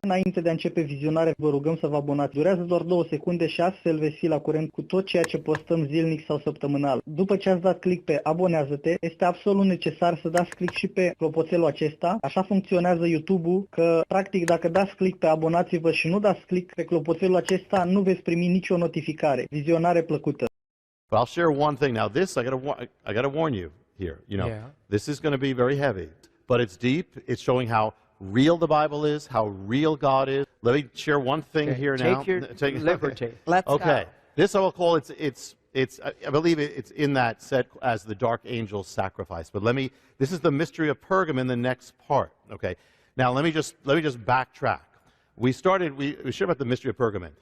Înainte de a începe vizionarea, vă rugăm să vă abonați. Durează doar 2 secunde și astfel veți fi la curent cu tot ceea ce postăm zilnic sau săptămânal. După ce ați dat click pe abonează-te, este absolut necesar să dați click și pe clopoțelul acesta. Așa funcționează YouTube-ul, că practic dacă dați click pe abonați-vă și nu dați click pe clopoțelul acesta, nu veți primi nicio notificare. Vizionare plăcută! But I'll share one thing. Now this, I gotta warn you here. This is going to be very heavy, but it's deep. It's showing how real the Bible is, how real God is. Let me share one thing here now. Take your liberty. Let's okay. Go. This I will call I believe it's in that set as the dark angel's sacrifice. But this is the mystery of Pergam in the next part. Okay. Now let me just backtrack. We shared about the mystery of Pergamum.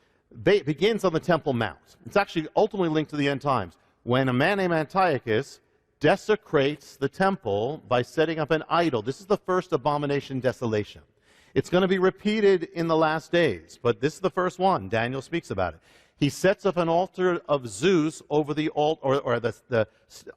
It begins on the Temple Mount. It's actually ultimately linked to the end times, when a man named Antiochus desecrates the temple by setting up an idol. This is the first abomination, desolation. It's going to be repeated in the last days, but this is the first one. Daniel speaks about it. He sets up an altar of Zeus over the altar, or the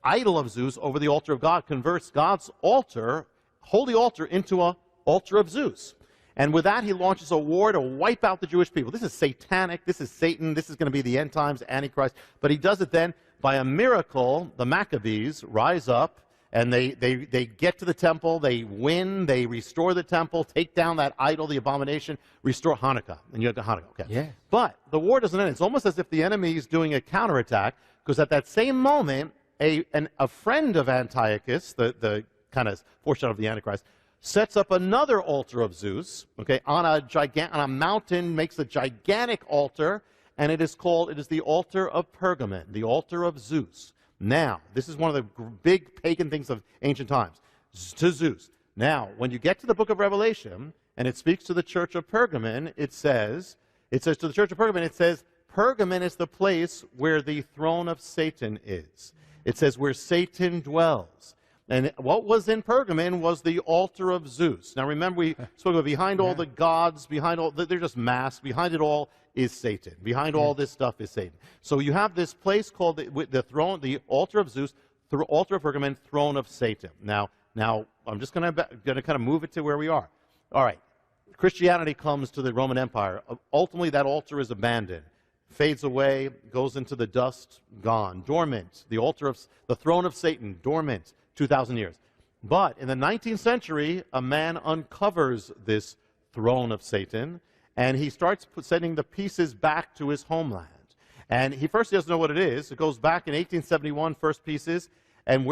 idol of Zeus over the altar of God, converts God's altar, holy altar, into an altar of Zeus. And with that, he launches a war to wipe out the Jewish people. This is satanic. This is Satan. This is going to be the end times, Antichrist. But he does it then by a miracle. The Maccabees rise up, and they get to the temple. They win. They restore the temple, take down that idol, the abomination, restore Hanukkah. And you have Hanukkah. Okay. Yeah. But the war doesn't end. It's almost as if the enemy is doing a counterattack, because at that same moment, a friend of Antiochus, the kind of foreshadow of the Antichrist, sets up another altar of Zeus, okay, on a mountain, makes a gigantic altar, and it is the altar of Pergamum, the altar of Zeus. Now, this is one of the big pagan things of ancient times, to Zeus. Now, when you get to the book of Revelation, and it speaks to the church of Pergamum, it says to the church of Pergamum, it says, Pergamum is the place where the throne of Satan is. It says where Satan dwells. And what was in Pergamum was the altar of Zeus. Now remember, we spoke about behind all the gods, they're just masks. Behind it all is Satan. Behind all this stuff is Satan. So you have this place called the throne, the altar of Zeus, the altar of Pergamum, throne of Satan. Now I'm just going to kind of move it to where we are. All right. Christianity comes to the Roman Empire. Ultimately, that altar is abandoned, fades away, goes into the dust, gone, dormant. The throne of Satan, dormant. 2,000 years. But in the 19th century, a man uncovers this throne of Satan, and he starts sending the pieces back to his homeland. And he doesn't know what it is. It goes back in 1871, first pieces, and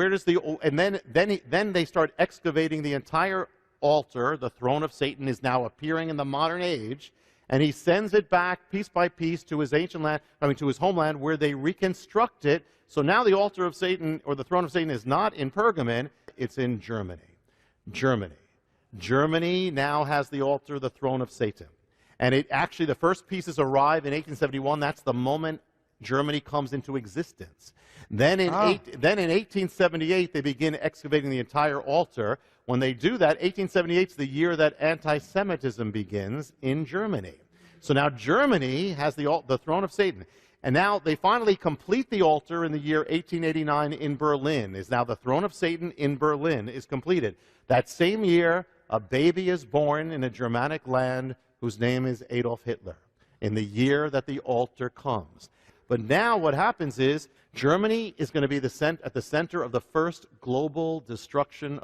then they start excavating the entire altar. The throne of Satan is now appearing in the modern age, and he sends it back piece by piece to his to his homeland, where they reconstruct it. So now the altar of Satan, or the throne of Satan, is not in Pergamum, it's in Germany. Germany now has the altar, the throne of Satan. And the first pieces arrive in 1871. That's the moment Germany comes into existence. Then in 1878, they begin excavating the entire altar. When they do that, 1878 is the year that anti-Semitism begins in Germany. So now Germany has the throne of Satan. And now they finally complete the altar in the year 1889 in Berlin. Now the throne of Satan in Berlin is completed. That same year, a baby is born in a Germanic land whose name is Adolf Hitler, in the year that the altar comes. But now what happens is Germany is going to be at the center of the first global destruction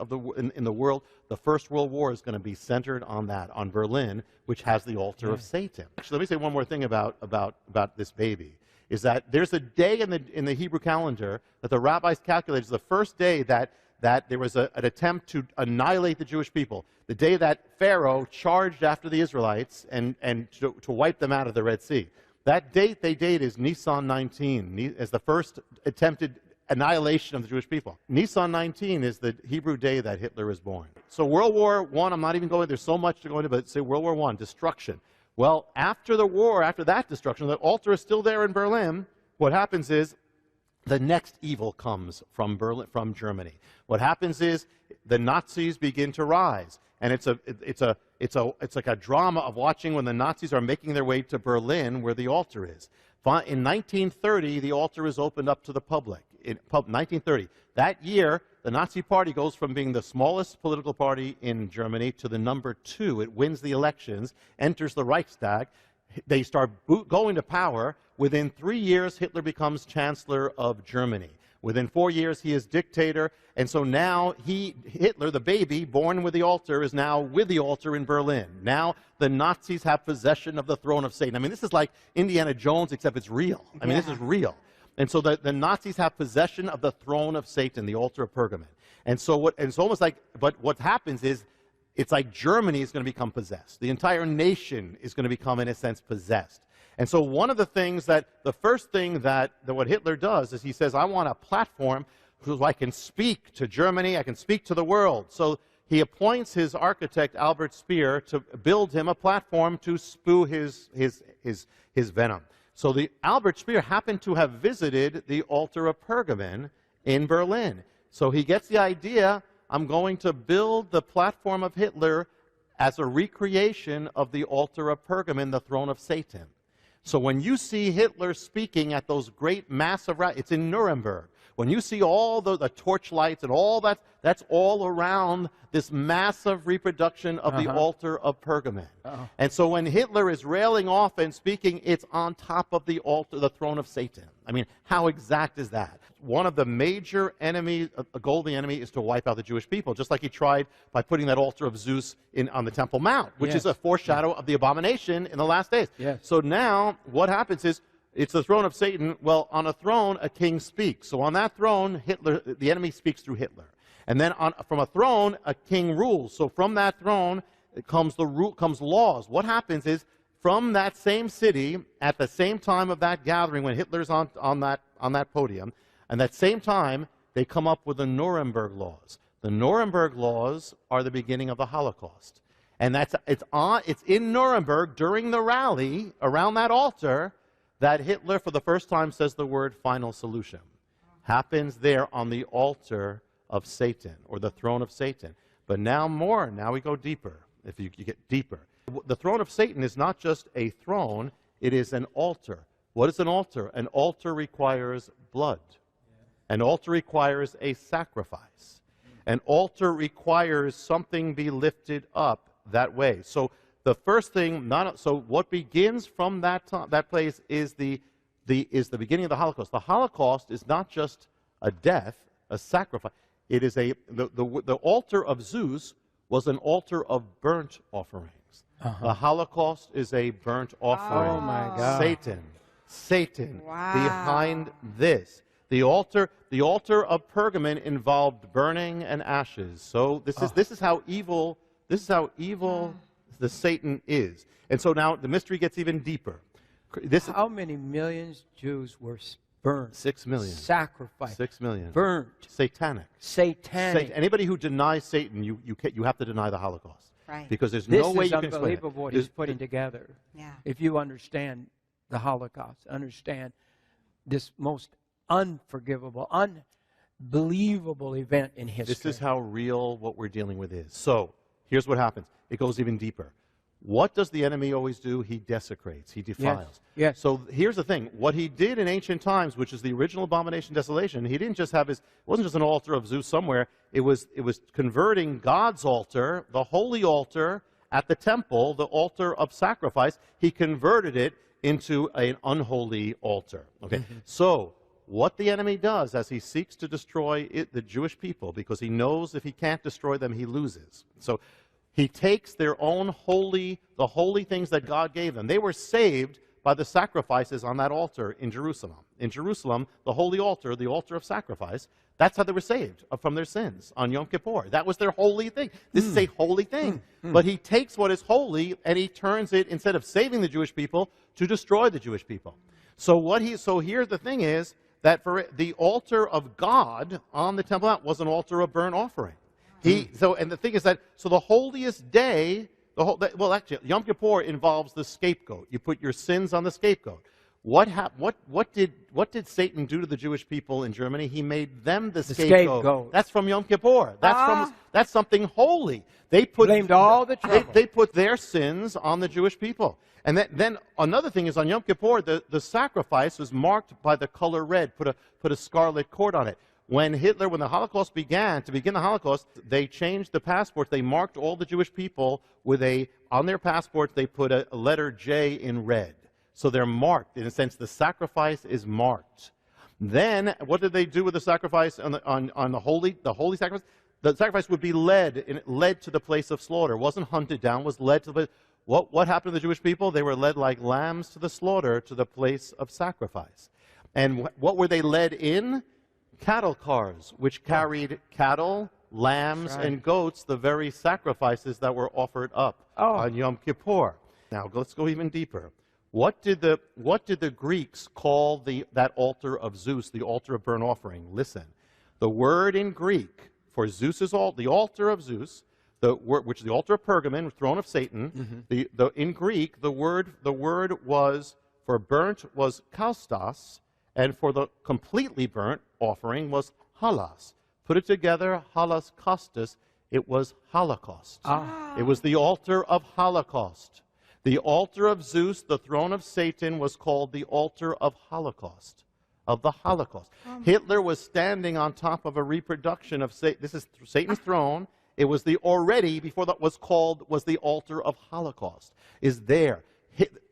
in the world. The First World War is going to be centered on Berlin, which has the altar of Satan. Actually, let me say one more thing about this baby. Is that there's a day in the Hebrew calendar that the rabbis calculate is the first day that there was an attempt to annihilate the Jewish people. The day that Pharaoh charged after the Israelites and to wipe them out of the Red Sea. That date they date is Nisan 19, as the first attempted annihilation of the Jewish people. Nisan 19 is the Hebrew day that Hitler is born. So World War I, I'm not even going, there's so much to go into, but say World War I, destruction. Well, after the war, after that destruction, the altar is still there in Berlin. What happens is the next evil comes from Germany. What happens is the Nazis begin to rise, and it's like a drama of watching when the Nazis are making their way to Berlin, where the altar is. In 1930, the altar is opened up to the public. In 1930, that year, the Nazi Party goes from being the smallest political party in Germany to the number 2. It wins the elections, enters the Reichstag. They start going to power. Within 3 years, Hitler becomes Chancellor of Germany. Within 4 years, he is dictator. And so now Hitler, the baby born with the altar, is now with the altar in Berlin. Now the Nazis have possession of the throne of Satan. I mean, this is like Indiana Jones, except it's real. I mean, this is real. And so the Nazis have possession of the throne of Satan, the altar of Pergam. And so it's almost like, but what happens is, it's like Germany is going to become possessed. The entire nation is going to become, in a sense, possessed. And so one of the things the first thing that what Hitler does is he says, I want a platform so I can speak to Germany, I can speak to the world. So he appoints his architect, Albert Speer, to build him a platform to spew his venom. So the Albert Speer happened to have visited the altar of Pergamon in Berlin. So he gets the idea, I'm going to build the platform of Hitler as a recreation of the altar of Pergamon, the throne of Satan. So when you see Hitler speaking at those great massive rallies, it's in Nuremberg. When you see all the torchlights and all that, that's all around this massive reproduction of the altar of Pergamon. And so when Hitler is railing off and speaking, it's on top of the altar, the throne of Satan. I mean, how exact is that? One of the major enemies, a goal of the enemy, is to wipe out the Jewish people, just like he tried by putting that altar of Zeus on the Temple Mount, which is a foreshadow of the abomination in the last days. So now what happens is, it's the throne of Satan. Well, on a throne, a king speaks. So on that throne, the enemy speaks through Hitler. And then from a throne, a king rules. So from that throne comes laws. What happens is, from that same city, at the same time of that gathering, when Hitler's on that podium, and that same time, they come up with the Nuremberg laws. The Nuremberg laws are the beginning of the Holocaust. And it's in Nuremberg during the rally around that altar that Hitler, for the first time, says the word final solution. Happens there on the altar of Satan, or the throne of Satan. But now we go deeper, if you get deeper. The throne of Satan is not just a throne, it is an altar. What is an altar? An altar requires blood. An altar requires a sacrifice. An altar requires something be lifted up that way. So the first thing, so what begins from that place is the beginning of the Holocaust. The Holocaust is not just a death, a sacrifice. It is the altar of Zeus was an altar of burnt offerings. The Holocaust is a burnt offering. Oh my God! Satan behind this. The altar of Pergamon involved burning and ashes. So this is how evil the Satan is. And so now the mystery gets even deeper. How many millions Jews were burned? 6 million. Sacrificed. 6 million. Burnt. Satanic. Anybody who denies Satan, you have to deny the Holocaust. Right. Because there's no way you can explain it. This is unbelievable what he's putting together. Yeah. If you understand the Holocaust, understand this most unforgivable, unbelievable event in history. This is how real what we're dealing with is. So here's what happens. It goes even deeper. What does the enemy always do? He desecrates. He defiles. Yes. So here's the thing. What he did in ancient times, which is the original abomination desolation, he didn't just have it wasn't just an altar of Zeus somewhere. It was converting God's altar, the holy altar at the temple, the altar of sacrifice. He converted it into an unholy altar. Okay. So what the enemy does as he seeks to destroy the Jewish people, because he knows if he can't destroy them, he loses. So he takes their own the holy things that God gave them. They were saved by the sacrifices on that altar in Jerusalem. In Jerusalem, the holy altar, the altar of sacrifice, that's how they were saved from their sins on Yom Kippur. That was their holy thing. This is a holy thing. But he takes what is holy and he turns it, instead of saving the Jewish people, to destroy the Jewish people. So here the thing is that for the altar of God on the Temple Mount was an altar of burnt offering. And the thing is that, so the holiest day, actually, Yom Kippur involves the scapegoat. You put your sins on the scapegoat. What did Satan do to the Jewish people in Germany? He made them the scapegoat. That's from Yom Kippur. That's something holy. They blamed all the trouble. They put their sins on the Jewish people. And then another thing is, on Yom Kippur, the sacrifice was marked by the color red. Put a scarlet cord on it. when the Holocaust began, to begin the Holocaust, they changed the passports. They marked all the Jewish people on their passports, they put a letter J in red. So they're marked. In a sense, the sacrifice is marked. Then, what did they do with the sacrifice on the holy sacrifice? The sacrifice would be led to the place of slaughter. It wasn't hunted down, was led to the place. What happened to the Jewish people? They were led like lambs to the slaughter, to the place of sacrifice. And what were they led in? Cattle cars, which carried cattle, lambs, and goats, the very sacrifices that were offered up on Yom Kippur. Now, let's go even deeper. What did the Greeks call that altar of Zeus, the altar of burnt offering? Listen, the word in Greek for Zeus's altar, the altar of Zeus, which is the altar of Pergam, throne of Satan. In Greek, the word was for burnt was kaustos, and for the completely burnt offering was halas. Put it together, halas kostos, it was Holocaust. It was the altar of Holocaust. The altar of Zeus, the throne of Satan, was called the altar of Holocaust, of the Holocaust. Hitler was standing on top of a reproduction of this is Satan's throne. It was before that was the altar of Holocaust. Is there.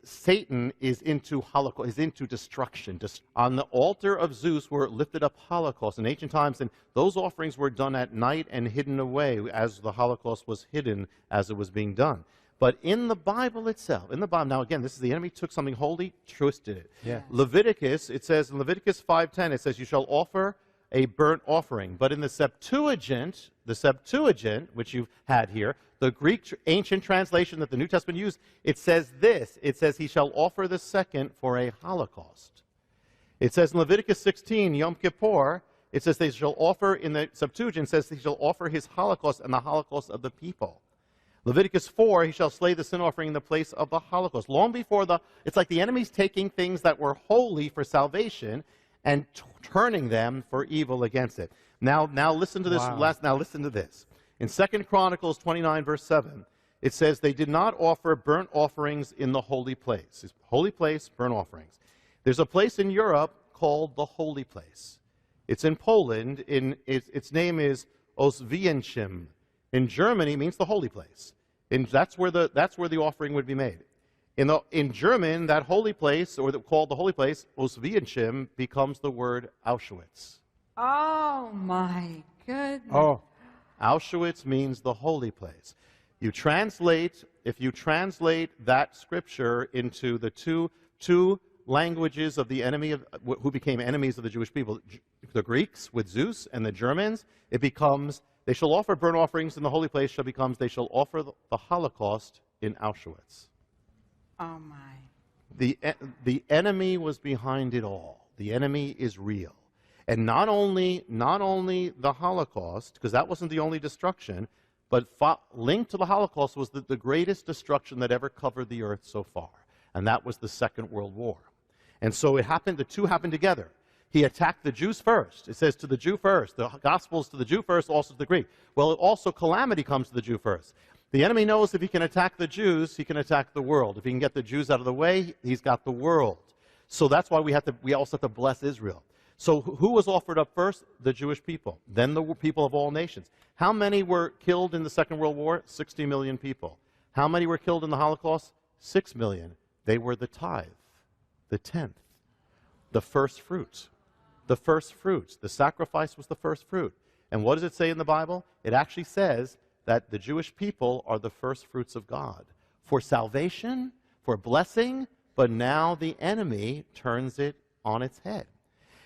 Satan is into Holocaust, is into destruction. On the altar of Zeus were lifted up Holocaust in ancient times, and those offerings were done at night and hidden away as the Holocaust was hidden as it was being done. But in the Bible itself, now again, this is the enemy took something holy, twisted it. Yeah. Leviticus, it says in Leviticus 5:10, it says, you shall offer a burnt offering. But in the Septuagint, which you've had here, the Greek ancient translation that the New Testament used, it says this. It says, he shall offer the second for a holocaust. It says in Leviticus 16, Yom Kippur, it says they shall offer, in the Septuagint, it says he shall offer his holocaust and the holocaust of the people. Leviticus 4, he shall slay the sin offering in the place of the holocaust. Long before it's like the enemy's taking things that were holy for salvation and turning them for evil against it. Now listen to this. Wow. Now listen to this. In 2 Chronicles 29, verse 7, it says, they did not offer burnt offerings in the holy place. It's holy place, burnt offerings. There's a place in Europe called the Holy Place. It's in Poland. Its name is Oswiecim. In Germany, it means the holy place. That's where the offering would be made. In German, that holy place, called the holy place, Oswiecim, becomes the word Auschwitz. Oh my goodness. Oh. Auschwitz means the holy place. If you translate that scripture into the two languages of the enemy who became enemies of the Jewish people, the Greeks with Zeus and the Germans, it becomes, they shall offer burnt offerings in the holy place, they shall offer the Holocaust in Auschwitz. Oh my. The enemy was behind it all. The enemy is real. And not only the Holocaust, because that wasn't the only destruction, but linked to the Holocaust was the greatest destruction that ever covered the earth so far. And that was the Second World War. And so the two happened together. He attacked the Jews first. It says to the Jew first. The Gospels to the Jew first, also to the Greek. Well, also calamity comes to the Jew first. The enemy knows if he can attack the Jews, he can attack the world. If he can get the Jews out of the way, he's got the world. So that's why we also have to bless Israel. So who was offered up first? The Jewish people. Then the people of all nations. How many were killed in the Second World War? 60 million people. How many were killed in the Holocaust? 6 million. They were the tithe, the tenth, the first fruits. The first fruits. The sacrifice was the first fruit. And what does it say in the Bible? It actually says that the Jewish people are the first fruits of God for salvation, for blessing, but now the enemy turns it on its head.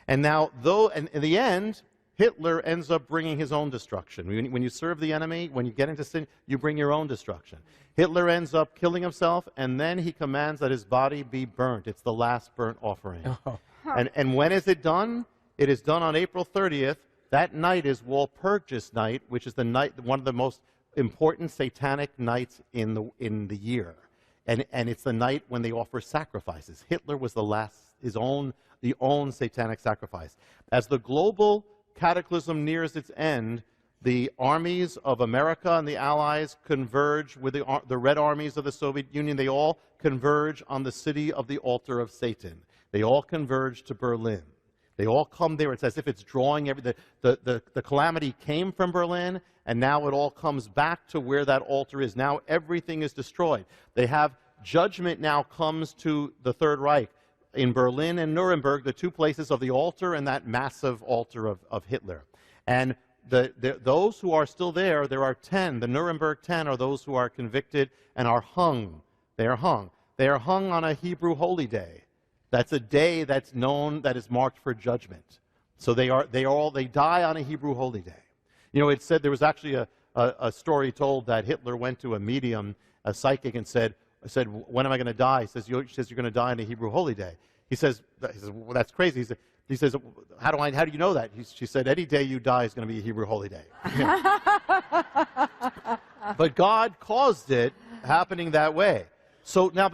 And now, in the end, Hitler ends up bringing his own destruction. When you serve the enemy, when you get into sin, you bring your own destruction. Hitler ends up killing himself, and then he commands that his body be burnt. It's the last burnt offering. Oh. And when is it done? It is done on April 30th. That night is Walpurgis night, which is one of the most important satanic nights in the year. And it's the night when they offer sacrifices. Hitler was the own satanic sacrifice. As the global cataclysm nears its end, the armies of America and the Allies converge with the Red Armies of the Soviet Union. They all converge on the city of the altar of Satan. They all converge to Berlin. They all come there. It's as if it's drawing the calamity came from Berlin, and now it all comes back to where that altar is. Now everything is destroyed. They have judgment now comes to the Third Reich. In Berlin and Nuremberg, the two places of the altar and that massive altar of Hitler. And those who are still there are 10. The Nuremberg 10 are those who are convicted and are hung. They are hung. They are hung on a Hebrew holy day. That's a day that's known, that is marked for judgment. So they die on a Hebrew holy day. You know, it said, there was actually a story told that Hitler went to a medium, a psychic, and said, when am I going to die? He says, you're going to die on a Hebrew holy day. He says, well, that's crazy. He says, how do you know that? She said, any day you die is going to be a Hebrew holy day. But God caused it happening that way. So now,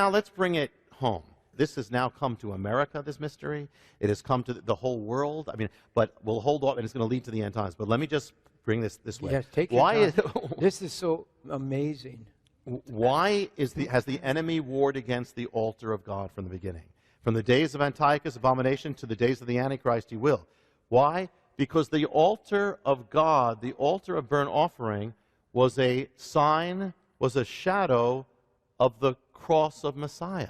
let's bring it home. This has now come to America, this mystery. It has come to the whole world. I mean, but we'll hold off, and it's going to lead to the end times. But let me just bring this way. Yes, take your time. This is so amazing. Why has the enemy warred against the altar of God from the beginning? From the days of Antiochus' abomination to the days of the Antichrist, he will. Why? Because the altar of God, the altar of burnt offering, was a sign, was a shadow of the cross of Messiah.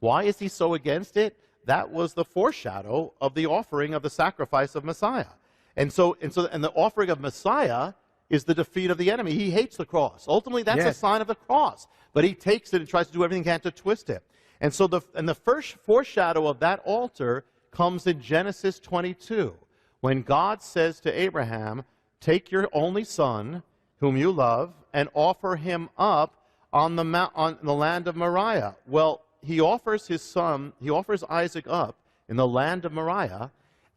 Why is he so against it? That was the foreshadow of the offering of the sacrifice of Messiah. And the offering of Messiah is the defeat of the enemy. He hates the cross. Ultimately, that's a sign of the cross. But he takes it and tries to do everything he can to twist it. And so the first foreshadow of that altar comes in Genesis 22, when God says to Abraham, take your only son, whom you love, and offer him up on the land of Moriah. Well, he offers his son, he offers Isaac up in the land of Moriah,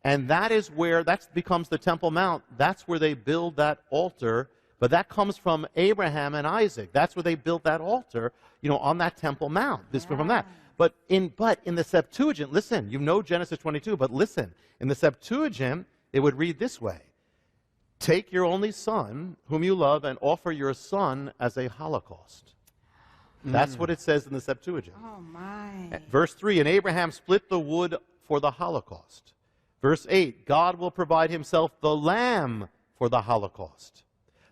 and that becomes the Temple Mount. That's where they build that altar, but that comes from Abraham and Isaac. That's where they built that altar, on that Temple Mount. This from that. But in the Septuagint, listen, you know Genesis 22, but listen, in the Septuagint, it would read this way: take your only son, whom you love, and offer your son as a holocaust. That's what it says in the Septuagint. Oh, my. Verse 3, and Abraham split the wood for the Holocaust. Verse 8, God will provide himself the lamb for the Holocaust.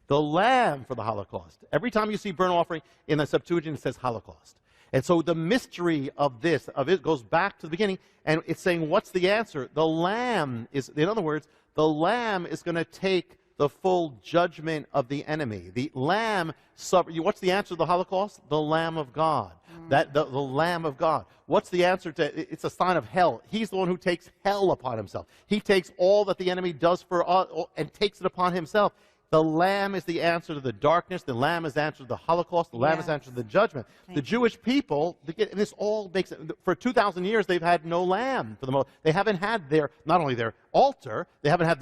The lamb for the Holocaust. Every time you see burnt offering in the Septuagint, it says Holocaust. And so the mystery of it goes back to the beginning, and it's saying, what's the answer? The lamb is, in other words, the lamb is going to take the full judgment of the enemy. The lamb suffered. What's the answer to the Holocaust? The Lamb of God. The Lamb of God. What's the answer to? It's a sign of hell. He's the one who takes hell upon himself. He takes all that the enemy does for us and takes it upon himself. The Lamb is the answer to the darkness. The Lamb is the answer to the Holocaust. The Lamb is the answer to the judgment. The Jewish people, and this all makes it, for 2,000 years, they've had no lamb for the most. They haven't had not only their altar, they haven't had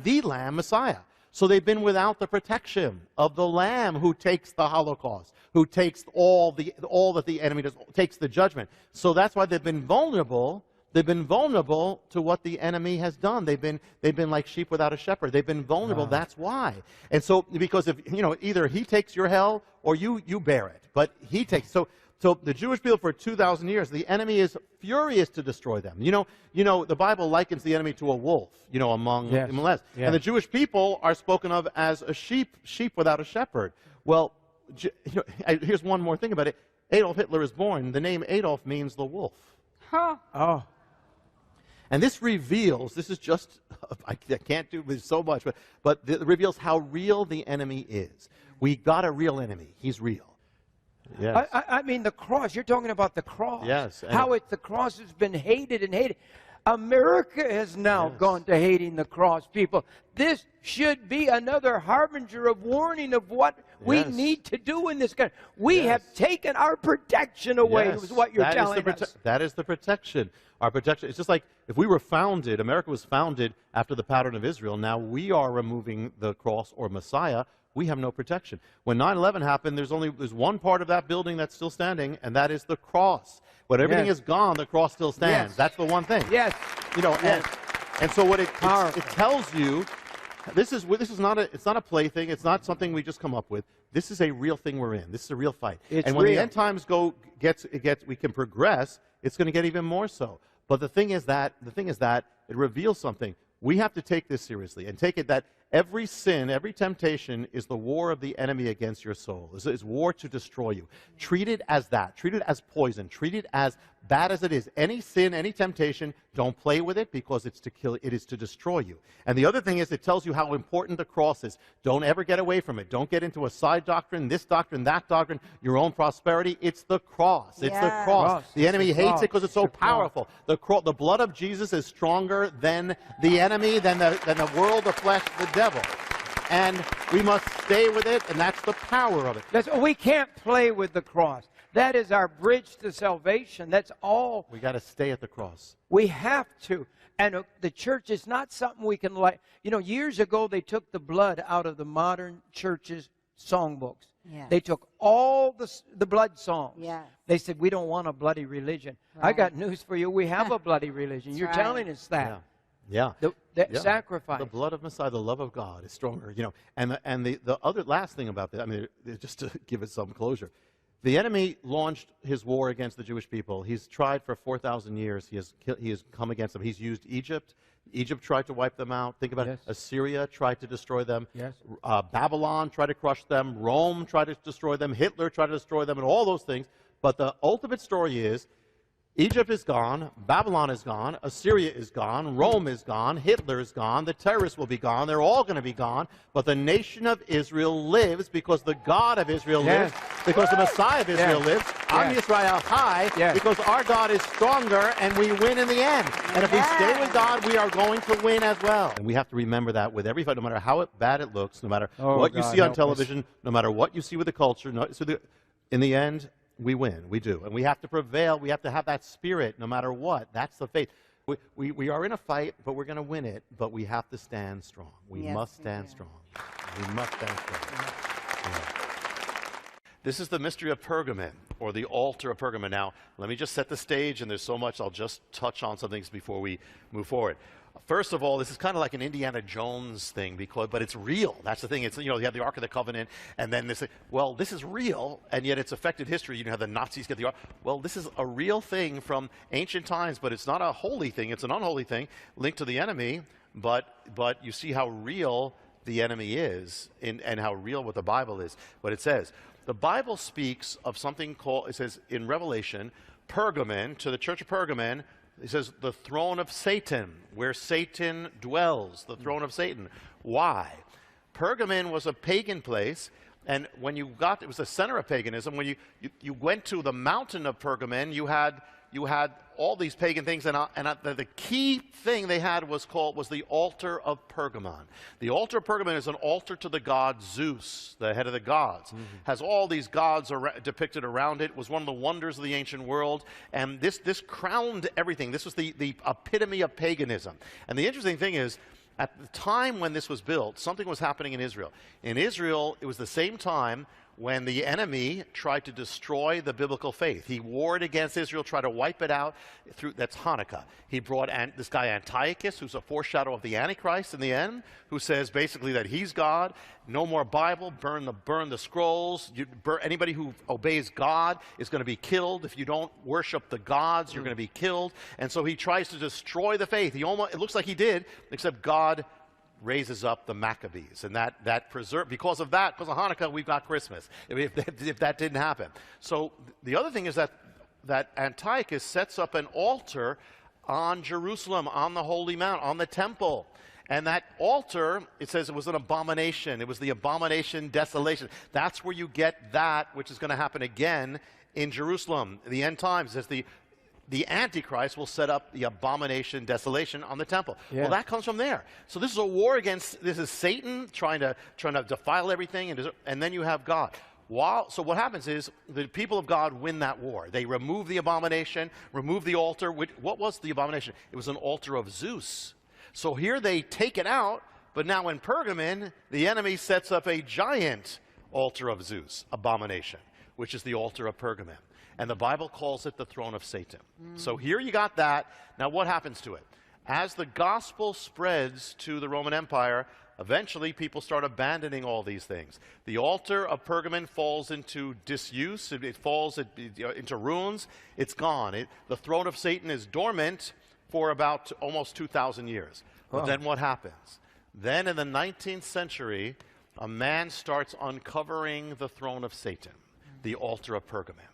the Lamb, Messiah. So they've been without the protection of the Lamb who takes the Holocaust, who takes all that the enemy does, takes the judgment. So that's why they've been vulnerable. They've been vulnerable to what the enemy has done. They've been like sheep without a shepherd. They've been vulnerable. Wow. That's why. And so, because if either he takes your hell or you bear it. But he takes. So the Jewish people for 2,000 years, the enemy is furious to destroy them. The Bible likens the enemy to a wolf. Among less. Yes. And the Jewish people are spoken of as a sheep without a shepherd. Well, here's one more thing about it. Adolf Hitler is born. The name Adolf means the wolf. Huh. Oh. And this reveals, this is just, I can't do this so much, but it reveals how real the enemy is. We got a real enemy. He's real. Yes. I mean, the cross. You're talking about the cross. Yes. How the cross has been hated and hated. America has now gone to hating the cross, people. This should be another harbinger of warning of what we need to do in this country. We have taken our protection away, is what you're telling us. That is the protection. Our protection. It's just like if we were founded, America was founded after the pattern of Israel. Now we are removing the cross or Messiah. We have no protection. When 9/11 happened, there's one part of that building that's still standing, and that is the cross. When everything is gone, the cross still stands. That's the one thing. Yes. And so what it tells you, this is not a plaything. It's not something we just come up with. This is a real thing we're in. This is a real fight. And when the end times we can progress, it's going to get even more so. But the thing is that it reveals something. We have to take this seriously and take it that every sin, every temptation is the war of the enemy against your soul. It's war to destroy you. Treat it as that. Treat it as poison. Treat it as bad as it is. Any sin, any temptation, don't play with it because it's to kill. It is to destroy you. And the other thing is it tells you how important the cross is. Don't ever get away from it. Don't get into a side doctrine, this doctrine, that doctrine, your own prosperity. It's the cross. It's the cross. The enemy hates it because it's so powerful. The blood of Jesus is stronger than the enemy, than the world, the flesh, the devil. And we must stay with it, and that's the power of it. We can't play with the cross. That is our bridge to salvation. That's all. We got to stay at the cross. We have to. And the church is not something we can like. You know, years ago they took the blood out of the modern church's songbooks. Yes. They took all the blood songs. Yes. They said, we don't want a bloody religion. Right. I got news for you. We have a bloody religion. You're right. telling us that. Yeah. The sacrifice. The blood of Messiah, the love of God is stronger. You know, and the other last thing about that, I mean, just to give it some closure, the enemy launched his war against the Jewish people. He's tried for 4,000 years. He has come against them. He's used Egypt. Egypt tried to wipe them out. Think about it. Assyria tried to destroy them. Yes. Babylon tried to crush them. Rome tried to destroy them. Hitler tried to destroy them, and all those things. But the ultimate story is Egypt is gone, Babylon is gone, Assyria is gone, Rome is gone, Hitler is gone, the terrorists will be gone, they're all going to be gone, but the nation of Israel lives because the God of Israel lives, because the Messiah of Israel lives. Am Yisrael Chai, because our God is stronger and we win in the end. And if we stay with God, we are going to win as well. And we have to remember that with every fight, no matter how bad it looks, no matter what you see on television, no matter what you see with the culture, in the end, we win. We do. And we have to prevail. We have to have that spirit no matter what. That's the faith. We are in a fight, but we're going to win it. But we have to stand strong. We must stand strong. We must stand strong. This is the mystery of Pergamum, or the altar of Pergamum. Now, let me just set the stage, and there's so much. I'll just touch on some things before we move forward. First of all, this is kind of like an Indiana Jones thing, but it's real. That's the thing. It's, you have the Ark of the Covenant, and then this is real, and yet it's affected history. You have the Nazis get the Ark. Well, this is a real thing from ancient times, but it's not a holy thing. It's an unholy thing linked to the enemy, but you see how real the enemy is and how real what the Bible is. What it says. The Bible speaks of something called, it says in Revelation, Pergamum, to the church of Pergamum, it says the throne of Satan, where Satan dwells, the throne of Satan. Why? Pergamum was a pagan place, and when you got, it was the center of paganism. When you went to the mountain of Pergamum, you had all these pagan things, and the key thing they had was the altar of Pergamon. The altar of Pergamon is an altar to the god Zeus, the head of the gods. Has all these gods depicted around it. Was one of the wonders of the ancient world, and this crowned everything. This was the epitome of paganism. And the interesting thing is, at the time when this was built, something was happening in Israel. In Israel, it was the same time when the enemy tried to destroy the biblical faith. He warred against Israel, tried to wipe it out. That's Hanukkah. He brought this guy Antiochus, who's a foreshadow of the Antichrist in the end, who says basically that he's God. No more Bible. Burn the scrolls. Anybody who obeys God is going to be killed. If you don't worship the gods, you're going to be killed. And so he tries to destroy the faith. It looks like he did, except God raises up the Maccabees, and that preserved, because of Hanukkah, we've got Christmas, if that didn't happen. So the other thing is that Antiochus sets up an altar on Jerusalem, on the Holy Mount, on the temple. And that altar, it says it was an abomination. It was the abomination, desolation. That's where you get that which is going to happen again in Jerusalem. The end times, it says the Antichrist will set up the abomination, desolation on the temple. Well, that comes from there. So this is a war against, this is Satan trying to defile everything, and then you have God. So what happens is the people of God win that war. They remove the abomination, remove the altar. What was the abomination? It was an altar of Zeus. So here they take it out, but now in Pergamum, the enemy sets up a giant altar of Zeus, abomination, which is the altar of Pergamum. And the Bible calls it the throne of Satan. So here you got that. Now what happens to it? As the gospel spreads to the Roman Empire, eventually people start abandoning all these things. The altar of Pergamum falls into disuse, it falls into ruins, it's gone. The throne of Satan is dormant for about almost 2,000 years. But then what happens? Then in the 19th century, a man starts uncovering the throne of Satan, the altar of Pergamum.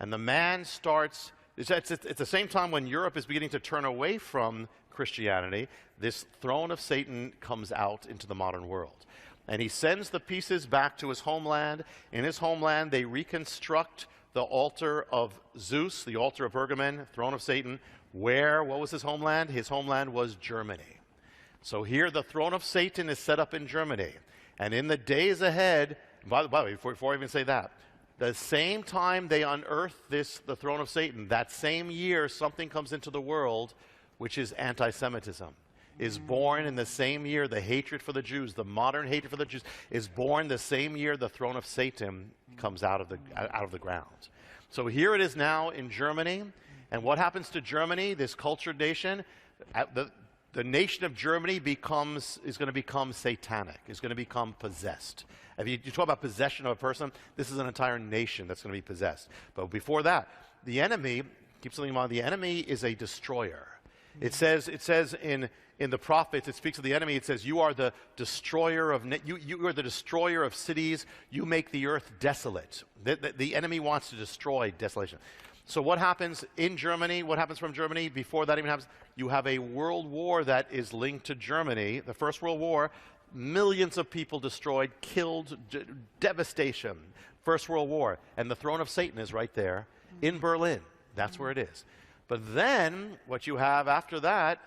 And the man starts, it's at the same time when Europe is beginning to turn away from Christianity, this throne of Satan comes out into the modern world. And he sends the pieces back to his homeland. In his homeland, they reconstruct the altar of Zeus, the altar of Pergamum, throne of Satan. What was his homeland? His homeland was Germany. So here the throne of Satan is set up in Germany. And in the days ahead, by the way, before I even say that, the same time they unearth the throne of Satan, that same year something comes into the world, which is anti-Semitism. Is born in the same year, the hatred for the Jews, the modern hatred for the Jews, is born the same year the throne of Satan comes out of the ground. So here it is now in Germany. And what happens to Germany, this cultured nation? The nation of Germany is going to become satanic, is going to become possessed. If you talk about possession of a person, this is an entire nation that's going to be possessed. But before that, the enemy, keep something in mind, the enemy is a destroyer. It says in the prophets, it speaks of the enemy, it says, you are the destroyer of, you are the destroyer of cities, you make the earth desolate. The enemy wants to destroy desolation. So what happens in Germany? What happens from Germany? Before that even happens, you have a world war that is linked to Germany. The First World War, millions of people destroyed, killed, devastation. First World War. And the throne of Satan is right there in Berlin. That's where it is. But then what you have after that,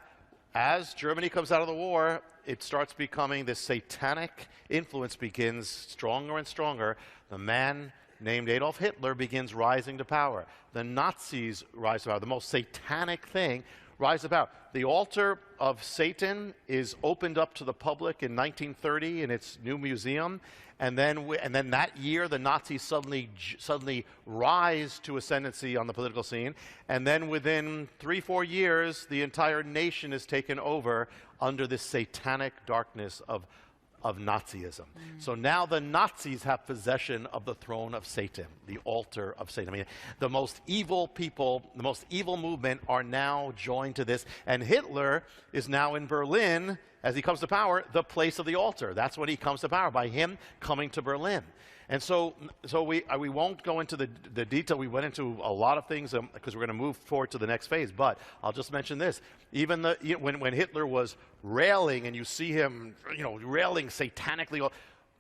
as Germany comes out of the war, it starts becoming this satanic influence begins stronger and stronger. The man named Adolf Hitler begins rising to power. The Nazis rise to power. The most satanic thing rise to power. The altar of Satan is opened up to the public in 1930 in its new museum. And then that year, the Nazis suddenly rise to ascendancy on the political scene. And then within 3-4 years, the entire nation is taken over under this satanic darkness of Nazism. So now the Nazis have possession of the throne of Satan, the altar of Satan. I mean, the most evil people, the most evil movement are now joined to this. And Hitler is now in Berlin, as he comes to power, the place of the altar. That's when he comes to power, by him coming to Berlin. And so we won't go into the detail. We went into a lot of things because we're going to move forward to the next phase. But I'll just mention this. Even when Hitler was railing, and you see him, railing satanically,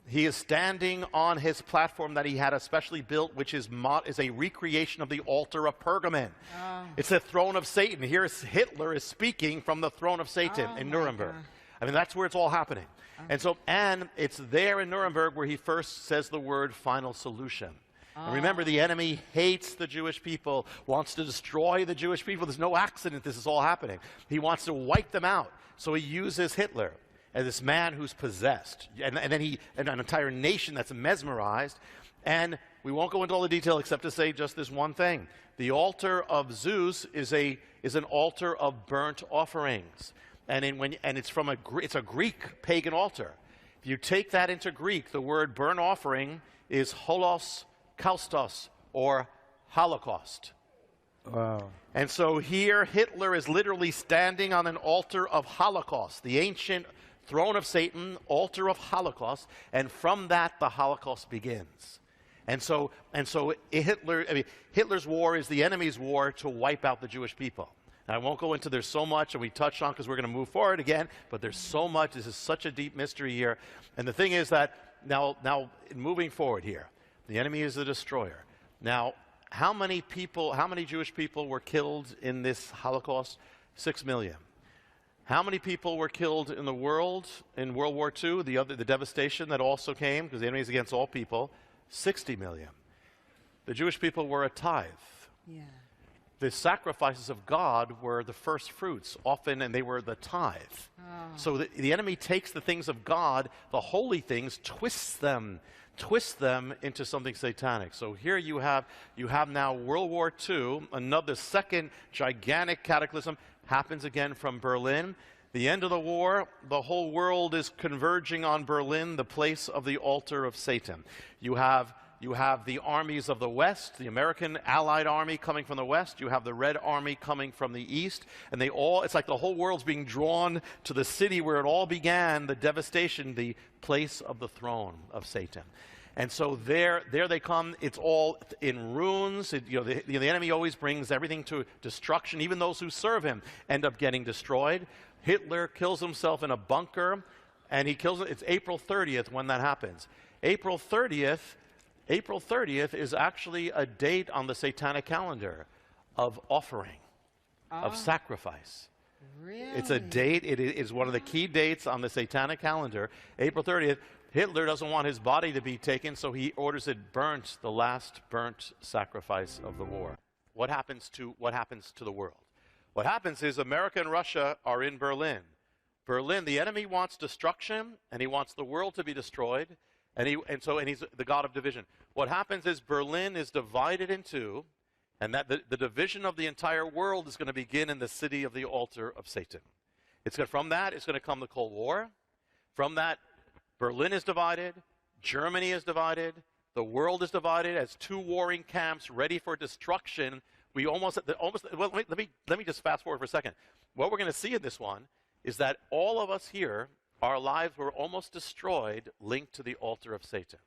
he is standing on his platform that he had especially built, which is a recreation of the altar of Pergamum. It's the throne of Satan. Here Hitler is speaking from the throne of Satan in Nuremberg. I mean, that's where it's all happening. And it's there in Nuremberg where he first says the word final solution. And remember, the enemy hates the Jewish people, wants to destroy the Jewish people. There's no accident this is all happening. He wants to wipe them out. So he uses Hitler as this man who's possessed. And then an entire nation that's mesmerized. And we won't go into all the detail except to say just this one thing. The altar of Zeus is an altar of burnt offerings. And it's a Greek pagan altar. If you take that into Greek, the word burnt offering is holos kaustos, or Holocaust. Wow. And so here Hitler is literally standing on an altar of Holocaust, the ancient throne of Satan, altar of Holocaust, and from that the Holocaust begins. And so Hitler's war is the enemy's war to wipe out the Jewish people. And I won't go into there's so much, and we touched on because we're going to move forward again, but there's so much. This is such a deep mystery here. And the thing is that now moving forward here, the enemy is the destroyer. Now, how many Jewish people were killed in this Holocaust? 6 million. How many people were killed in the world in World War II, the devastation that also came, because the enemy is against all people? 60 million. The Jewish people were a tithe. Yeah. The sacrifices of God were the first fruits, often, and they were the tithe. So the enemy takes the things of God, the holy things, twists them into something satanic. So here you have now World War II, another second gigantic cataclysm happens again from Berlin. The end of the war, the whole world is converging on Berlin, the place of the altar of Satan. You have the armies of the West, the American Allied Army coming from the West. You have the Red Army coming from the East. And it's like the whole world's being drawn to the city where it all began, the devastation, the place of the throne of Satan. And so there they come. It's all in ruins. The enemy always brings everything to destruction. Even those who serve him end up getting destroyed. Hitler kills himself in a bunker, and it's April 30th when that happens. April 30th is actually a date on the Satanic calendar of offering, of sacrifice. Really? It's a date. It is one of the key dates on the Satanic calendar. April 30th. Hitler doesn't want his body to be taken, so he orders it burnt, the last burnt sacrifice of the war. What happens to the world? What happens is America and Russia are in Berlin. Berlin, the enemy wants destruction, and he wants the world to be destroyed, and he's the god of division. What happens is Berlin is divided in two, and that the division of the entire world is going to begin in the city of the altar of Satan. From that, it's going to come the Cold War. From that, Berlin is divided, Germany is divided, the world is divided as two warring camps ready for destruction. Well, let me just fast forward for a second. What we're going to see in this one is that all of us here, our lives were almost destroyed, linked to the altar of Satan.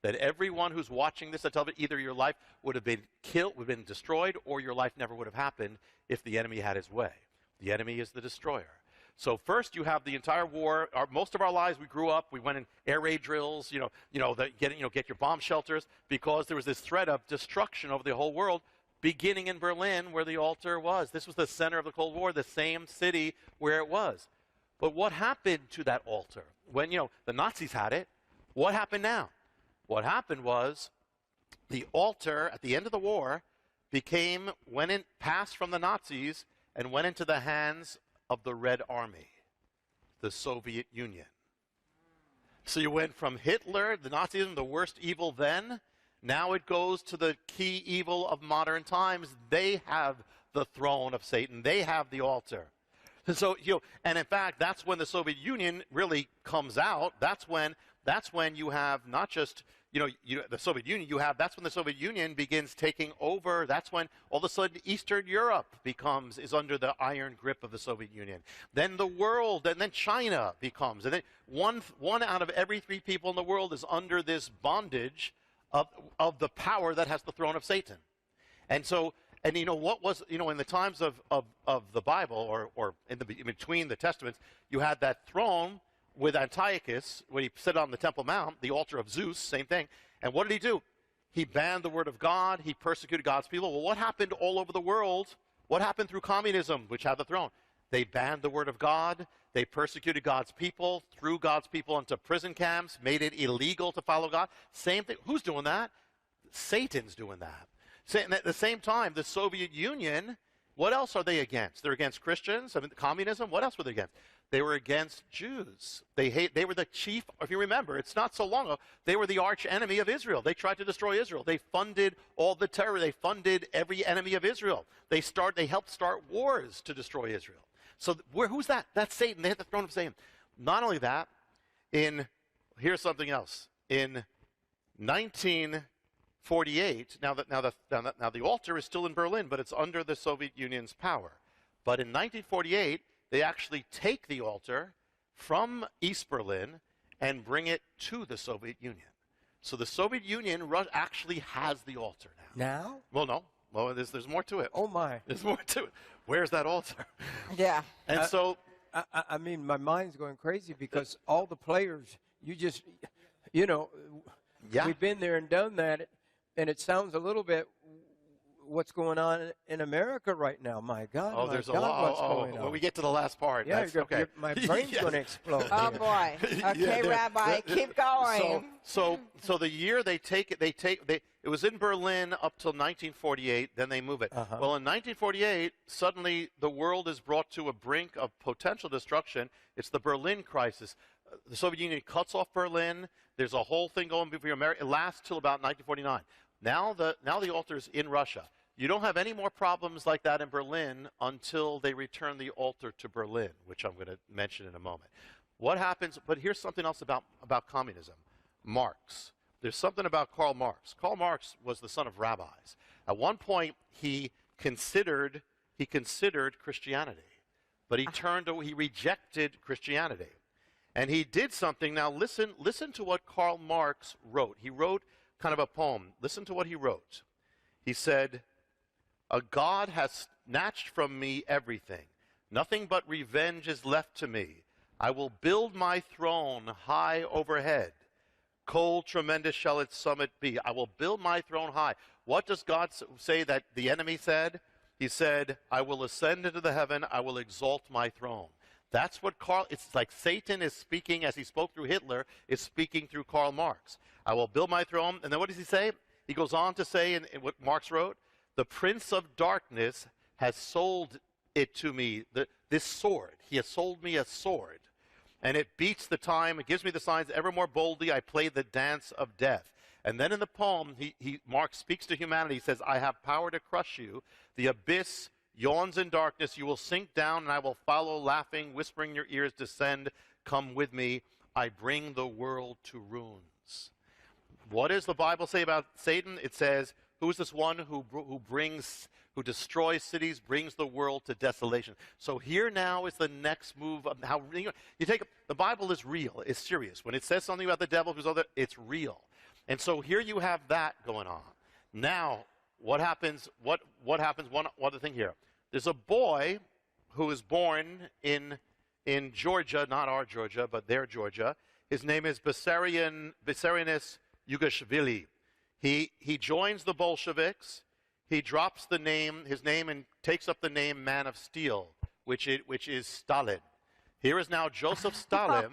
That everyone who's watching this, I tell you, either your life would have been killed, would have been destroyed, or your life never would have happened if the enemy had his way. The enemy is the destroyer. So first you have the entire war. Most of our lives, we grew up, we went in air raid drills, get your bomb shelters, because there was this threat of destruction over the whole world, beginning in Berlin where the altar was. This was the center of the Cold War, the same city where it was. But what happened to that altar? When, the Nazis had it, what happened now? What happened was the altar at the end of the war passed from the Nazis and went into the hands of the Red Army, the Soviet Union. So you went from Hitler, the Nazism, the worst evil then, now it goes to the key evil of modern times. They have the throne of Satan. They have the altar. So, and in fact, that's when the Soviet Union really comes out. That's when you have not just, the Soviet Union, that's when the Soviet Union begins taking over. That's when all of a sudden Eastern Europe is under the iron grip of the Soviet Union. Then the world, and then China becomes, and then one out of every 3 people in the world is under this bondage of the power that has the throne of Satan. And so, what was, in the times of the Bible, or in between the Testaments, you had that throne with Antiochus, when he sat on the Temple Mount, the altar of Zeus, same thing. And what did he do? He banned the word of God. He persecuted God's people. Well, what happened all over the world? What happened through communism, which had the throne? They banned the word of God. They persecuted God's people, threw God's people into prison camps, made it illegal to follow God. Same thing. Who's doing that? Satan's doing that. At the same time, the Soviet Union, what else are they against? They're against Christians. Communism. What else were they against? They were against Jews. They were the chief, if you remember, it's not so long ago, they were the arch enemy of Israel. They tried to destroy Israel. They funded all the terror. They funded every enemy of Israel. They helped start wars to destroy Israel. So who's that? That's Satan. They had the throne of Satan. Not only that, here's something else. In 1948, now the altar is still in Berlin, but it's under the Soviet Union's power. But in 1948, they actually take the altar from East Berlin and bring it to the Soviet Union. So the Soviet Union actually has the altar now. Now? Well, no. Well, there's more to it. Oh, my. There's more to it. Where's that altar? Yeah. And so... I mean, my mind's going crazy because all the players, we've been there and done that, and it sounds a little bit what's going on in America right now. My God, oh, there's a lot. What's going on? When we get to the last part, yeah, okay. My brain's going to explode. Oh boy. Okay, Rabbi, keep going. So the year it was in Berlin up till 1948. Then they move it. Uh-huh. Well, in 1948, suddenly the world is brought to a brink of potential destruction. It's the Berlin crisis. The Soviet Union cuts off Berlin. There's a whole thing going before America. It lasts till about 1949. Now the altar is in Russia. You don't have any more problems like that in Berlin until they return the altar to Berlin, which I'm going to mention in a moment. What happens, but here's something else about communism. Marx. There's something about Karl Marx. Karl Marx was the son of rabbis. At one point, he considered Christianity, but he rejected Christianity. And he did something. Now listen to what Karl Marx wrote. He wrote kind of a poem. Listen to what he wrote. He said, "A God has snatched from me everything. Nothing but revenge is left to me. I will build my throne high overhead. Cold, tremendous shall its summit be. I will build my throne high." What does God say that the enemy said? He said, "I will ascend into the heaven. I will exalt my throne." That's what it's like Satan is speaking, as he spoke through Hitler, is speaking through Karl Marx. I will build my throne. And then what does he say? He goes on to say in what Marx wrote, "The prince of darkness has sold it to me, this sword. He has sold me a sword. And it beats the time, it gives me the signs, ever more boldly I play the dance of death." And then in the poem, Marx speaks to humanity. He says, "I have power to crush you. The abyss yawns in darkness. You will sink down, and I will follow, laughing, whispering in your ears, descend, come with me. I bring the world to ruins." What does the Bible say about Satan? It says, who is this one who destroys cities, brings the world to desolation. So here now is the next move of how the Bible is real, it's serious. When it says something about the devil, it's real. And so here you have that going on. Now, what happens? What happens? One other thing here. There's a boy who is born in Georgia, not our Georgia, but their Georgia. His name is Vissarionis Yugashvili. He joins the Bolsheviks. He drops his name, and takes up the name Man of Steel, which is Stalin. Here is now Joseph Stalin.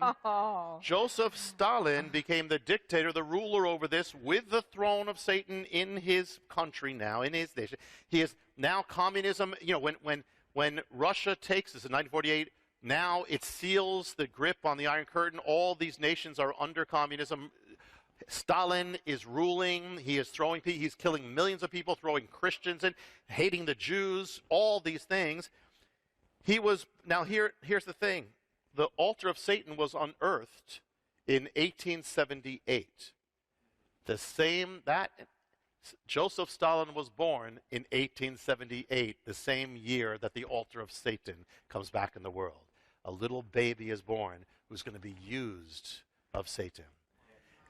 Joseph Stalin became the dictator, the ruler over this, with the throne of Satan in his country now, in his nation. He is now communism. You know, when Russia takes this in 1948, now it seals the grip on the Iron Curtain. All these nations are under communism. Stalin is ruling. He is he's killing millions of people, throwing Christians in, hating the Jews, all these things. Here's the thing. The altar of Satan was unearthed in 1878. Joseph Stalin was born in 1878, the same year that the altar of Satan comes back in the world. A little baby is born who's going to be used of Satan.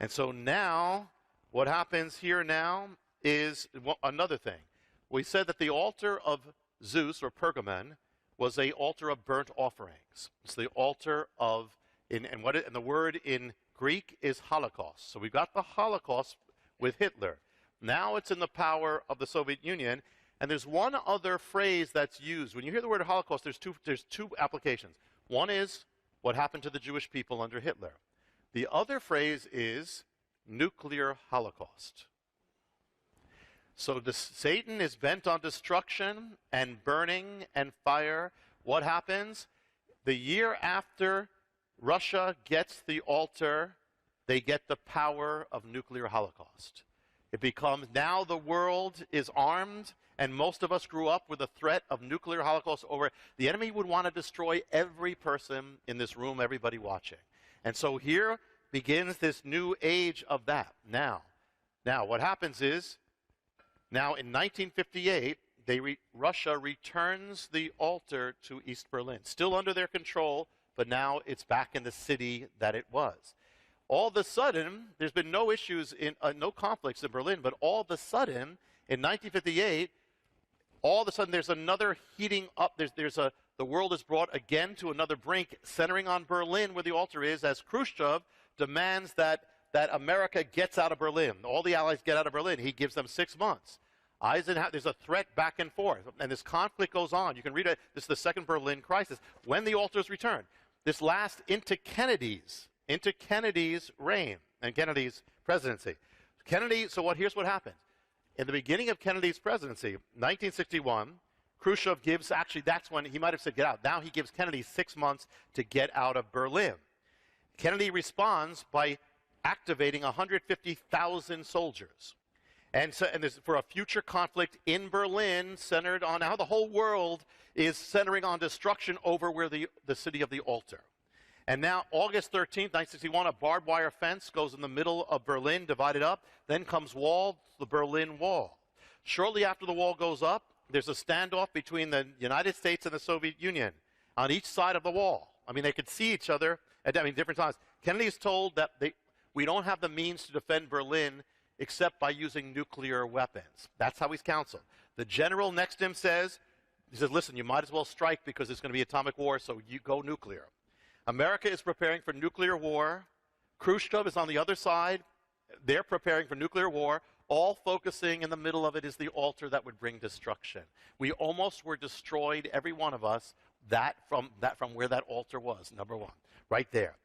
And so now, what happens here now is another thing. We said that the altar of Zeus, or Pergamon, was an altar of burnt offerings. It's the altar of, and the word in Greek is Holocaust. So we've got the Holocaust with Hitler. Now it's in the power of the Soviet Union. And there's one other phrase that's used. When you hear the word Holocaust, there's two applications. One is what happened to the Jewish people under Hitler. The other phrase is nuclear holocaust. So Satan is bent on destruction and burning and fire. What happens? The year after Russia gets the altar, they get the power of nuclear holocaust. It becomes, now the world is armed, and most of us grew up with the threat of nuclear holocaust over. The enemy would want to destroy every person in this room, everybody watching. And so here begins this new age of that. Now what happens is, now in 1958, Russia returns the altar to East Berlin. Still under their control, but now it's back in the city that it was. All of a sudden, there's been no issues, no conflicts in Berlin, but all of a sudden, in 1958, all of a sudden there's another heating up. The world is brought again to another brink, centering on Berlin where the altar is, as Khrushchev demands that America gets out of Berlin. All the Allies get out of Berlin. He gives them 6 months. There's a threat back and forth, and this conflict goes on. You can read it. This is the Second Berlin Crisis. When the altars return, this lasts into Kennedy's reign and Kennedy's presidency. Here's what happens. In the beginning of Kennedy's presidency, 1961, Khrushchev gives, actually that's when he might have said get out. Now he gives Kennedy 6 months to get out of Berlin. Kennedy responds by activating 150,000 soldiers. And there's for a future conflict in Berlin centered on how the whole world is centering on destruction over where the city of the altar. And now, August 13th, 1961, a barbed wire fence goes in the middle of Berlin, divided up. Then comes wall, the Berlin Wall. Shortly after the wall goes up, there's a standoff between the United States and the Soviet Union on each side of the wall. I mean, they could see each other at different times. Kennedy is told that we don't have the means to defend Berlin except by using nuclear weapons. That's how he's counseled. The general next to him says, listen, you might as well strike because there's going to be atomic war, so you go nuclear. America is preparing for nuclear war. Khrushchev is on the other side. They're preparing for nuclear war. All focusing in the middle of it is the altar that would bring destruction. We almost were destroyed, every one of us, from where that altar was, number one, right there.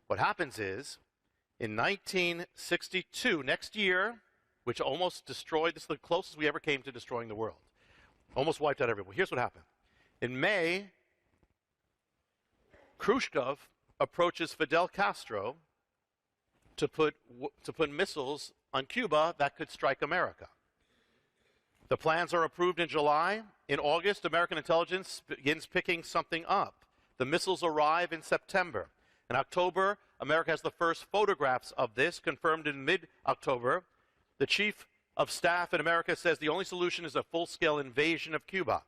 What happens is, in 1962, next year, which almost destroyed, this is the closest we ever came to destroying the world. Almost wiped out everyone. Here's what happened. In May, Khrushchev approaches Fidel Castro to put missiles on Cuba that could strike America. The plans are approved in July. In August, American intelligence begins picking something up. The missiles arrive in September. In October, America has the first photographs of this, confirmed in mid-October. The chief of staff in America says the only solution is a full-scale invasion of Cuba.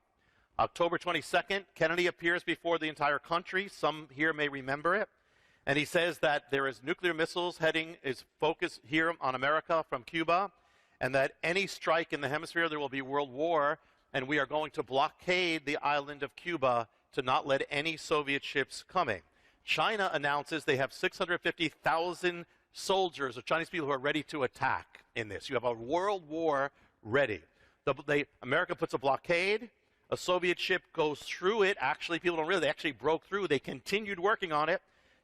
October 22nd, Kennedy appears before the entire country. Some here may remember it. And he says that there is nuclear missiles is focused here on America from Cuba, and that any strike in the hemisphere, there will be world war, and we are going to blockade the island of Cuba to not let any Soviet ships coming. China announces they have 650,000 soldiers or Chinese people who are ready to attack in this. You have a world war ready. America puts a blockade. A Soviet ship goes through it. Actually, people don't realize they actually broke through. They continued working on it.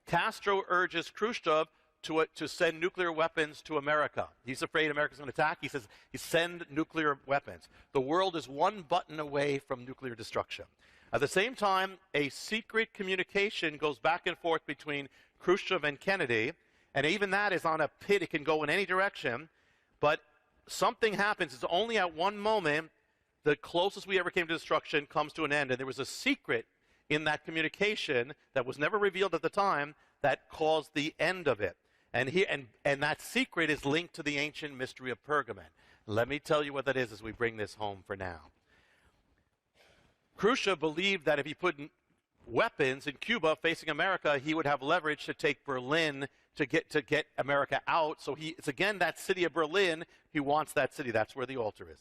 Castro urges Khrushchev to send nuclear weapons to America. He's afraid America's going to attack. He says, send nuclear weapons. The world is one button away from nuclear destruction. At the same time, a secret communication goes back and forth between Khrushchev and Kennedy, and even that is on a pit. It can go in any direction, but something happens. It's only at one moment the closest we ever came to destruction comes to an end, and there was a secret in that communication that was never revealed at the time that caused the end of it. And that secret is linked to the ancient mystery of Pergamum. Let me tell you what that is as we bring this home for now. Khrushchev believed that if he put weapons in Cuba facing America, he would have leverage to take Berlin to get America out. So it's again that city of Berlin. He wants that city. That's where the altar is.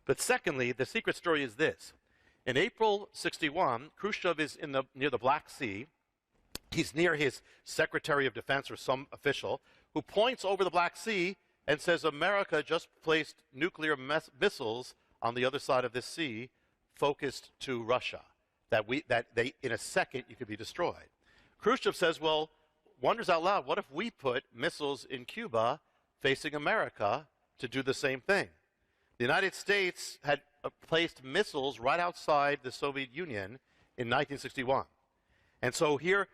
But secondly, the secret story is this. In April 61, Khrushchev is near the Black Sea. He's near his Secretary of Defense or some official who points over the Black Sea and says America just placed nuclear missiles on the other side of this sea focused to Russia, that in a second you could be destroyed. Khrushchev says, well, wonders out loud, what if we put missiles in Cuba facing America to do the same thing? The United States had placed missiles right outside the Soviet Union in 1961. And so here's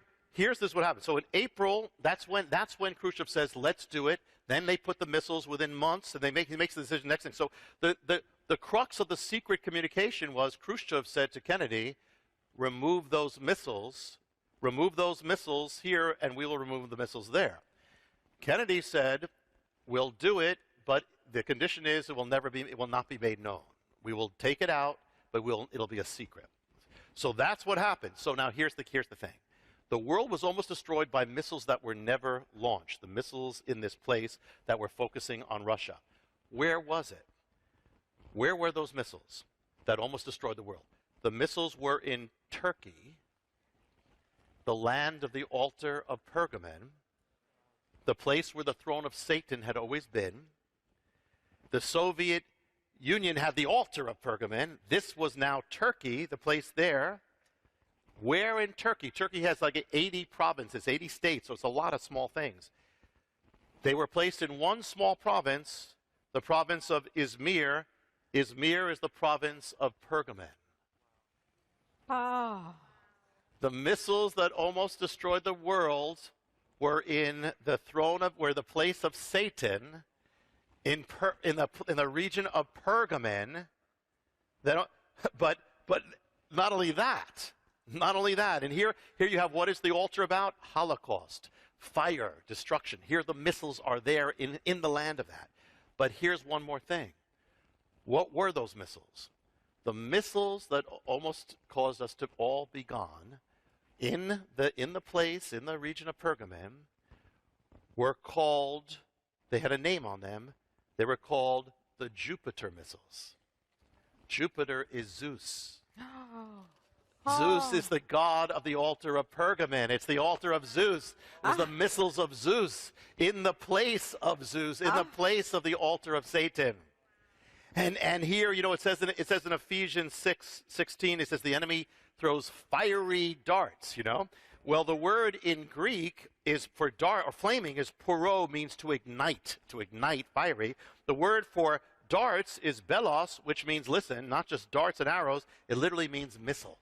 what happened. So in April, that's when Khrushchev says, let's do it. Then they put the missiles within months, and he makes the decision next thing. So the crux of the secret communication was Khrushchev said to Kennedy, remove those missiles here, and we will remove the missiles there. Kennedy said, we'll do it, but the condition is it will not be made known. We will take it out, but it'll be a secret. So that's what happened. So now here's the thing. The world was almost destroyed by missiles that were never launched, the missiles in this place that were focusing on Russia. Where was it? Where were those missiles that almost destroyed the world? The missiles were in Turkey, the land of the altar of Pergamum, the place where the throne of Satan had always been. The Soviet Union had the altar of Pergamum. This was now Turkey, the place there. Where in Turkey? Turkey has like 80 provinces, 80 states, so it's a lot of small things. They were placed in one small province, the province of Izmir. Izmir is the province of Pergamum. Oh. The missiles that almost destroyed the world were in the place of Satan in the region of Pergamum. But not only that. And here you have, what is the altar about? Holocaust, fire, destruction. Here the missiles are there in the land of that. But here's one more thing. What were those missiles? The missiles that almost caused us to all be gone in the region of Pergamum were called, they had a name on them, they were called the Jupiter missiles. Jupiter is Zeus. Zeus is the god of the altar of Pergamum. It's the altar of Zeus. It's the missiles of Zeus in the place of Zeus, in the place of the altar of Satan. And here, it says in Ephesians 6:16, it says the enemy throws fiery darts, Well, the word in Greek is for dart, or flaming, is poro, means to ignite fiery. The word for darts is belos, which means, listen, not just darts and arrows, it literally means missile.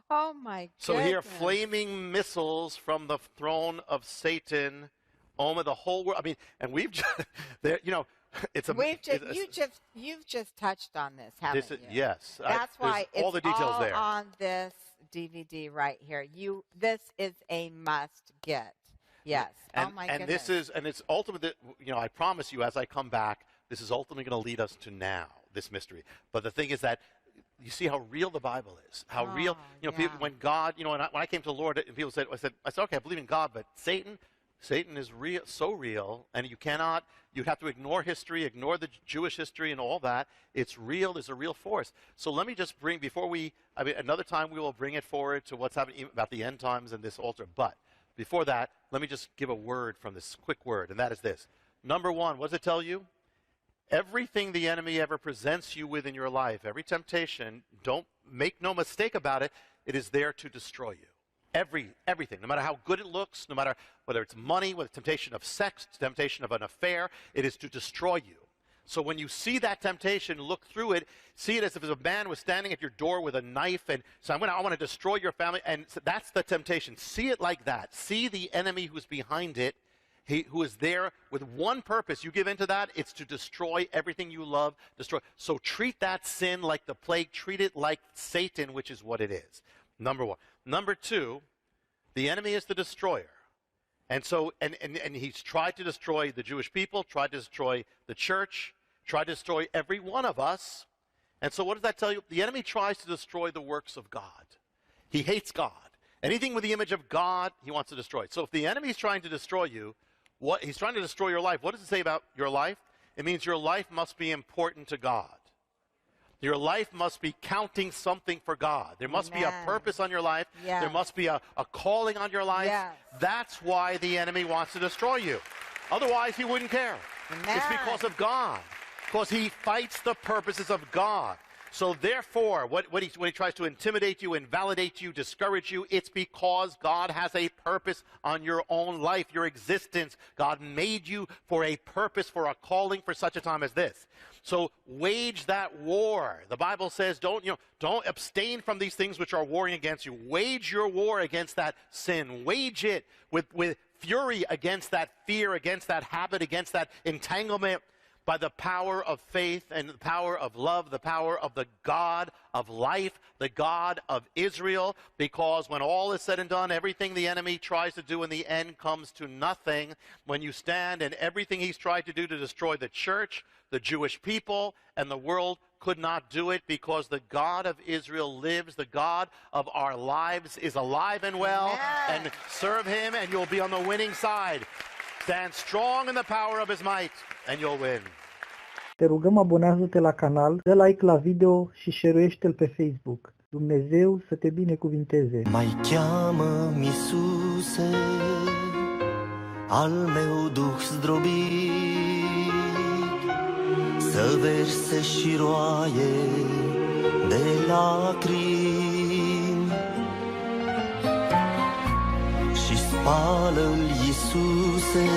Oh my goodness. So here, flaming missiles from the throne of Satan, the whole world. I mean, and we've just, it's a. You've just touched on this, haven't you? Yes. That's why it's all the details all there on this DVD right here. This is a must get. Yes. And, oh my and goodness. it's ultimately, I promise you, as I come back, this is ultimately going to lead us to now, this mystery. But the thing is that you see how real the Bible is, how real, people, when God, when I came to the Lord, and people said, I said, okay, I believe in God, but Satan is real, so real, and you'd have to ignore history, ignore the Jewish history and all that. It's real, there's a real force. So let me just bring, another time we will bring it forward to what's happening about the end times and this altar. But before that, let me just give a word from this, quick word, and that is this. Number one, what does it tell you? Everything the enemy ever presents you with in your life, every temptation, don't make no mistake about it, it is there to destroy you. Everything, no matter how good it looks, no matter whether it's money, whether it's temptation of sex, temptation of an affair, it is to destroy you. So when you see that temptation, look through it, see it as if a man was standing at your door with a knife and so I want to destroy your family, and so that's the temptation. See it like that. See the enemy who's behind it, who is there with one purpose. You give into that, it's to destroy everything you love, destroy. So treat that sin like the plague. Treat it like Satan, which is what it is. Number one. Number two, the enemy is the destroyer. And so, and he's tried to destroy the Jewish people, tried to destroy the church, tried to destroy every one of us. And so what does that tell you? The enemy tries to destroy the works of God. He hates God. Anything with the image of God, he wants to destroy. So if the enemy is trying to destroy you, he's trying to destroy your life. What does it say about your life? It means your life must be important to God. Your life must be counting something for God. There must be a purpose on your life. Yes. There must be a calling on your life. Yes. That's why the enemy wants to destroy you. Otherwise, he wouldn't care. Amen. It's because of God. Because he fights the purposes of God. So therefore, when he tries to intimidate you, invalidate you, discourage you, it's because God has a purpose on your own life, your existence. God made you for a purpose, for a calling, for such a time as this. So wage that war. The Bible says don't abstain from these things which are warring against you. Wage your war against that sin. Wage it with fury against that fear, against that habit, against that entanglement, by the power of faith and the power of love, the power of the God of life, the God of Israel, because when all is said and done, everything the enemy tries to do in the end comes to nothing. When you stand, and everything he's tried to do to destroy the church, the Jewish people, and the world could not do it, because the God of Israel lives. The God of our lives is alive and well. Amen. And serve him, and you'll be on the winning side. Stand strong in the power of his might, and you'll win. Te rugăm, abonează-te la canal, dă like la video și share-uiește-l pe Facebook. Dumnezeu să te binecuvinteze. Mai cheamă-mi Iisuse, al meu duh zdrobit, să verse și roaie de lacrimi și spală-l, Iisuse,